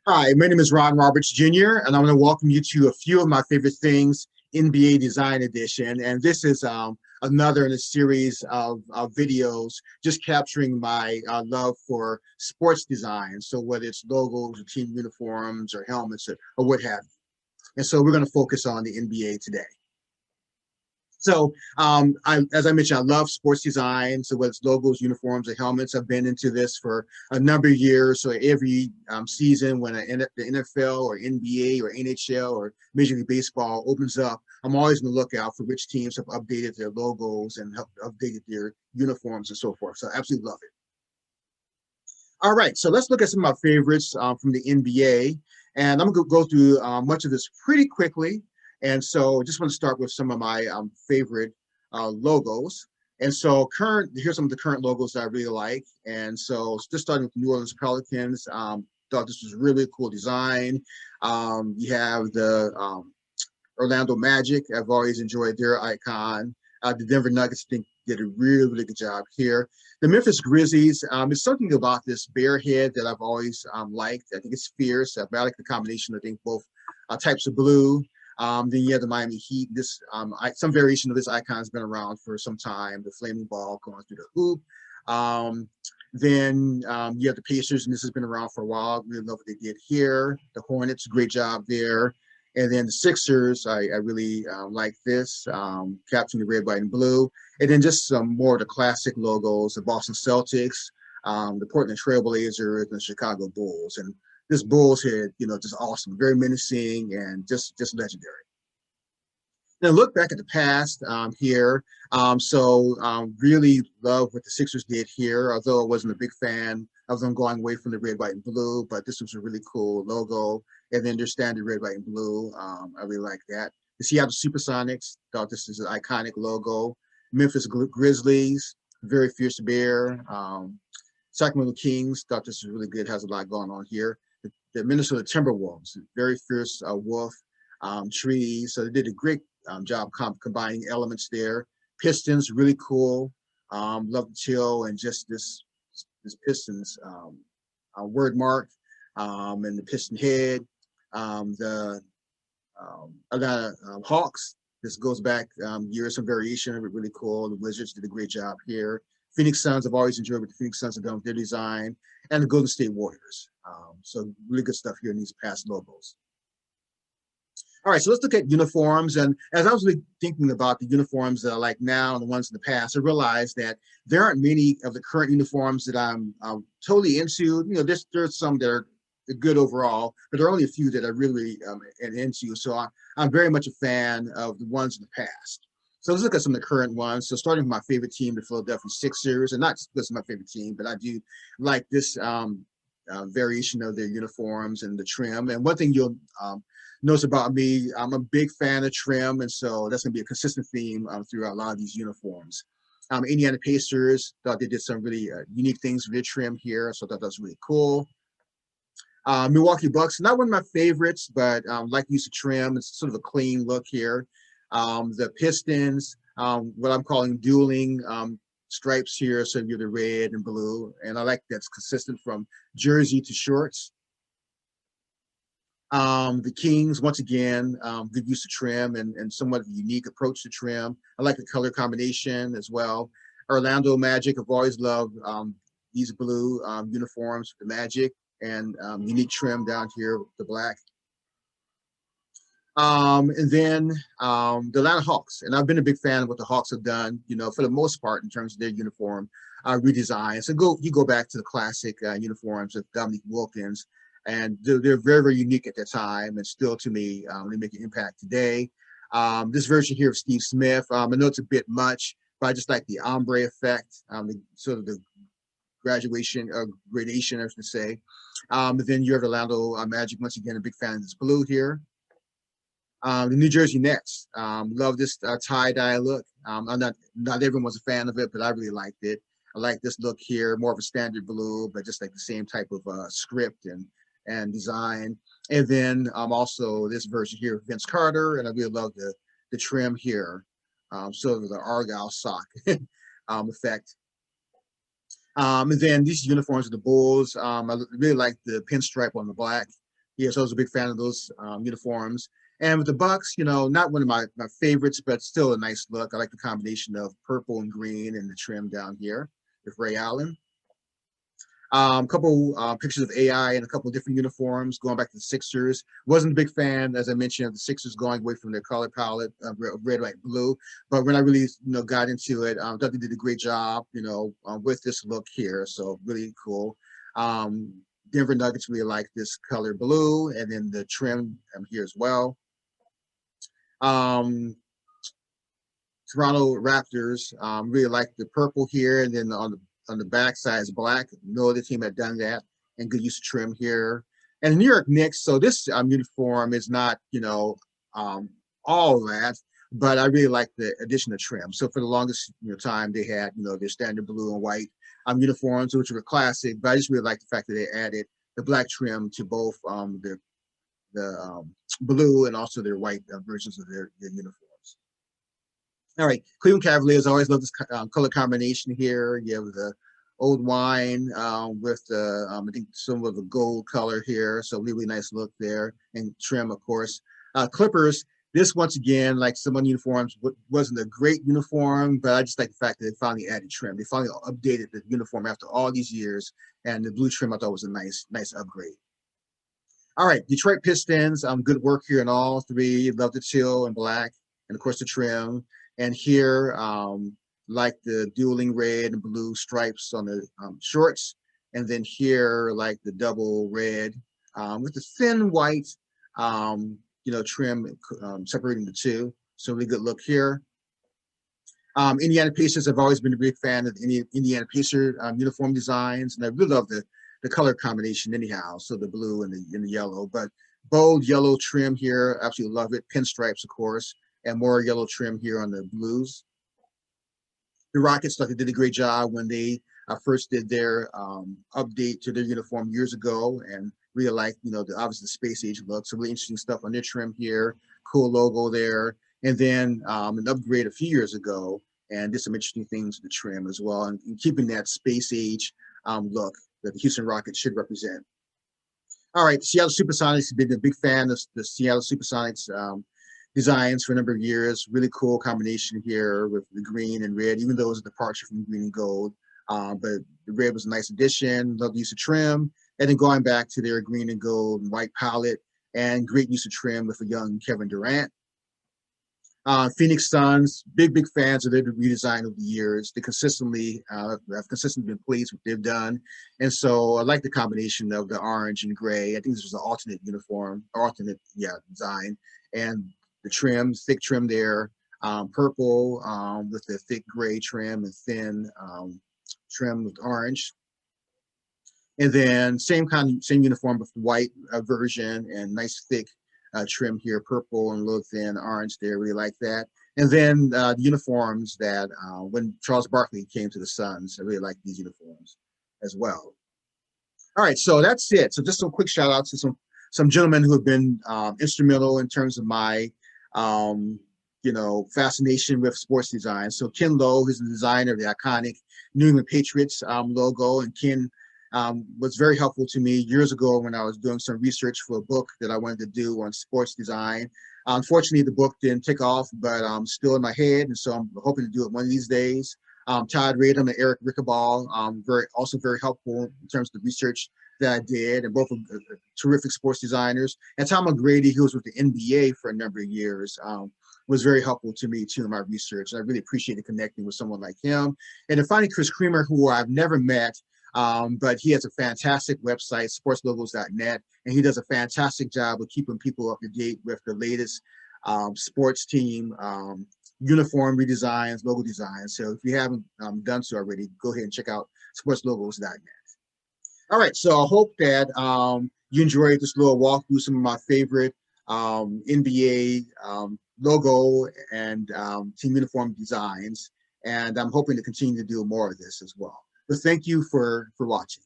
Hi, my name is Ron Roberts Jr., and I'm going to welcome you to a few of my favorite things, NBA Design Edition. And this is another in a series of videos just capturing my love for sports design. So whether it's logos or team uniforms or helmets or what have you. And so we're going to focus on the NBA today. So, as I mentioned, I love sports design. So whether it's logos, uniforms, or helmets, I've been into this for a number of years. So every season when the NFL or NBA or NHL or Major League Baseball opens up, I'm always on the lookout for which teams have updated their logos and have updated their uniforms and so forth. So I absolutely love it. All right, so let's look at some of my favorites from the NBA. And I'm going to go through much of this pretty quickly. And so I just want to start with some of my favorite logos. And so here's some of the current logos that I really like. And so just starting with the New Orleans Pelicans, thought this was really a cool design. You have the Orlando Magic. I've always enjoyed their icon. The Denver Nuggets, I think, did a really, really good job here. The Memphis Grizzlies, there's something about this bear head that I've always liked. I think it's fierce. I like the combination, I think, both types of blue. Then you have the Miami Heat. Some variation of this icon has been around for some time. The flaming ball going through the hoop. Then you have the Pacers, and this has been around for a while. Really love what they did here. The Hornets, great job there. And then the Sixers, I really like this, capturing the red, white, and blue. And then just some more of the classic logos, the Boston Celtics, the Portland Trailblazers, and the Chicago Bulls. And this Bulls head, just awesome, very menacing, and just legendary. Now look back at the past here. Really love what the Sixers did here, although I wasn't a big fan of them going away from the red, white, and blue, but this was a really cool logo. And then their standard red, white, and blue. I really like that. The Seattle Supersonics, thought this is an iconic logo. Memphis Grizzlies, very fierce bear. Sacramento Kings, thought this was really good, has a lot going on here. The Minnesota Timberwolves, very fierce wolf, trees. So they did a great job combining elements there. Pistons, really cool. Love the chill and just this Pistons word mark and the piston head. The Atlanta Hawks. This goes back years, some variation of it, really cool. The Wizards did a great job here. Phoenix Suns, I've always enjoyed what the Phoenix Suns have done with their design, and the Golden State Warriors. So really good stuff here in these past logos. All right, so let's look at uniforms. And as I was really thinking about the uniforms that I like now and the ones in the past, I realized that there aren't many of the current uniforms that I'm totally into. There's some that are good overall, but there are only a few that I really am into. So I'm very much a fan of the ones in the past. So let's look at some of the current ones. So starting with my favorite team, the Philadelphia Sixers, and not just this is my favorite team, but I do like this variation of their uniforms and the trim. And one thing you'll notice about me, I'm a big fan of trim, and so that's going to be a consistent theme throughout a lot of these uniforms. Indiana Pacers, thought they did some really unique things with their trim here, so I thought that was really cool. Milwaukee Bucks, not one of my favorites, but like use of trim. It's sort of a clean look here. The Pistons, what I'm calling dueling stripes here, so you're the red and blue, and I like that's consistent from jersey to shorts. The Kings, once again, good use of trim and somewhat of a unique approach to trim. I like the color combination as well. Orlando Magic, I've always loved these blue uniforms for the Magic and unique trim down here with the black. And then the Atlanta Hawks, and I've been a big fan of what the Hawks have done, for the most part in terms of their uniform redesign. So you go back to the classic uniforms of Dominique Wilkins, and they're very, very unique at that time, and still to me, they make an impact today. This version here of Steve Smith, I know it's a bit much, but I just like the ombre effect, sort of the gradation, I should say. But then you have Orlando Magic, once again, a big fan of this blue here. The New Jersey Nets, love this tie-dye look. Not everyone was a fan of it, but I really liked it. I like this look here, more of a standard blue, but just like the same type of script and design. And then also this version here, Vince Carter, and I really love the trim here, sort of the Argyle sock effect. And then these uniforms of the Bulls, I really like the pinstripe on the black. Yeah, so I was a big fan of those uniforms. And with the Bucks, you know, not one of my favorites, but still a nice look. I like the combination of purple and green and the trim down here with Ray Allen. A couple pictures of AI and a couple of different uniforms going back to the Sixers. Wasn't a big fan, as I mentioned, of the Sixers going away from their color palette of red, white, blue. But when I really, got into it, thought they did a great job, with this look here. So really cool. Um, Denver Nuggets really like this color blue, and then the trim here as well. Um, Toronto Raptors really like the purple here, and then on the back side is black. No other team had done that, and good use of trim here. And the New York Knicks, so this uniform is not, all that, but I really like the addition of trim. So for the longest time, they had, their standard blue and white uniforms, which were classic, but I just really like the fact that they added the black trim to both the blue and also their white versions of their uniforms. All right, Cleveland Cavaliers, always love this color combination here. You have the old wine with the, I think some of the gold color here. So really nice look there, and trim, of course. Clippers, this once again, like some uniforms, wasn't a great uniform, but I just like the fact that they finally added trim. They finally updated the uniform after all these years, and the blue trim I thought was a nice upgrade. All right, Detroit Pistons, good work here in all three. Love the teal and black, and of course the trim. And here, like the dueling red and blue stripes on the shorts. And then here, like the double red with the thin white, trim separating the two. So really good look here. Indiana Pacers, I've always been a big fan of the Indiana Pacer uniform designs, and I really love the color combination anyhow. So the blue and the yellow, but bold yellow trim here, absolutely love it. Pinstripes, of course, and more yellow trim here on the blues. The Rockets thought they did a great job when they first did their update to their uniform years ago, and really like, obviously the space age look. So really interesting stuff on their trim here, cool logo there. And then an upgrade a few years ago, and did some interesting things with the trim as well, and keeping that space age look that the Houston Rockets should represent. All right, Seattle Supersonics have been a big fan of the Seattle Supersonics designs for a number of years. Really cool combination here with the green and red, even though it was a departure from green and gold. But the red was a nice addition. Love the use of trim. And then going back to their green and gold and white palette, and great use of trim with a young Kevin Durant. Phoenix Suns, big fans of their redesign over the years. They consistently have consistently been pleased with what they've done, and so I like the combination of the orange and gray. I think this was an alternate uniform, design, and the trim, thick trim there, purple with the thick gray trim and thin trim with orange. And then same uniform with the white version and nice thick trim here, purple and a little thin orange there. Really like that. And then the uniforms that when Charles Barkley came to the Suns, I really like these uniforms as well. All right, so that's it. So just some quick shout outs to some gentlemen who have been instrumental in terms of my fascination with sports design. So Ken Lowe, who's the designer of the iconic New England Patriots logo, and Ken was very helpful to me years ago when I was doing some research for a book that I wanted to do on sports design. Unfortunately, the book didn't take off, but still in my head, and so I'm hoping to do it one of these days. Todd Radom and Eric Rickaball, also very helpful in terms of the research that I did, and both are terrific sports designers. And Tom McGrady, who was with the NBA for a number of years, was very helpful to me too in my research. And I really appreciated connecting with someone like him. And then finally, Chris Creamer, who I've never met, but he has a fantastic website, sportslogos.net, and he does a fantastic job of keeping people up to date with the latest sports team uniform redesigns, logo designs. So if you haven't done so already, go ahead and check out sportslogos.net. All right, so I hope that you enjoyed this little walk through some of my favorite NBA logo and team uniform designs, and I'm hoping to continue to do more of this as well. But thank you for watching.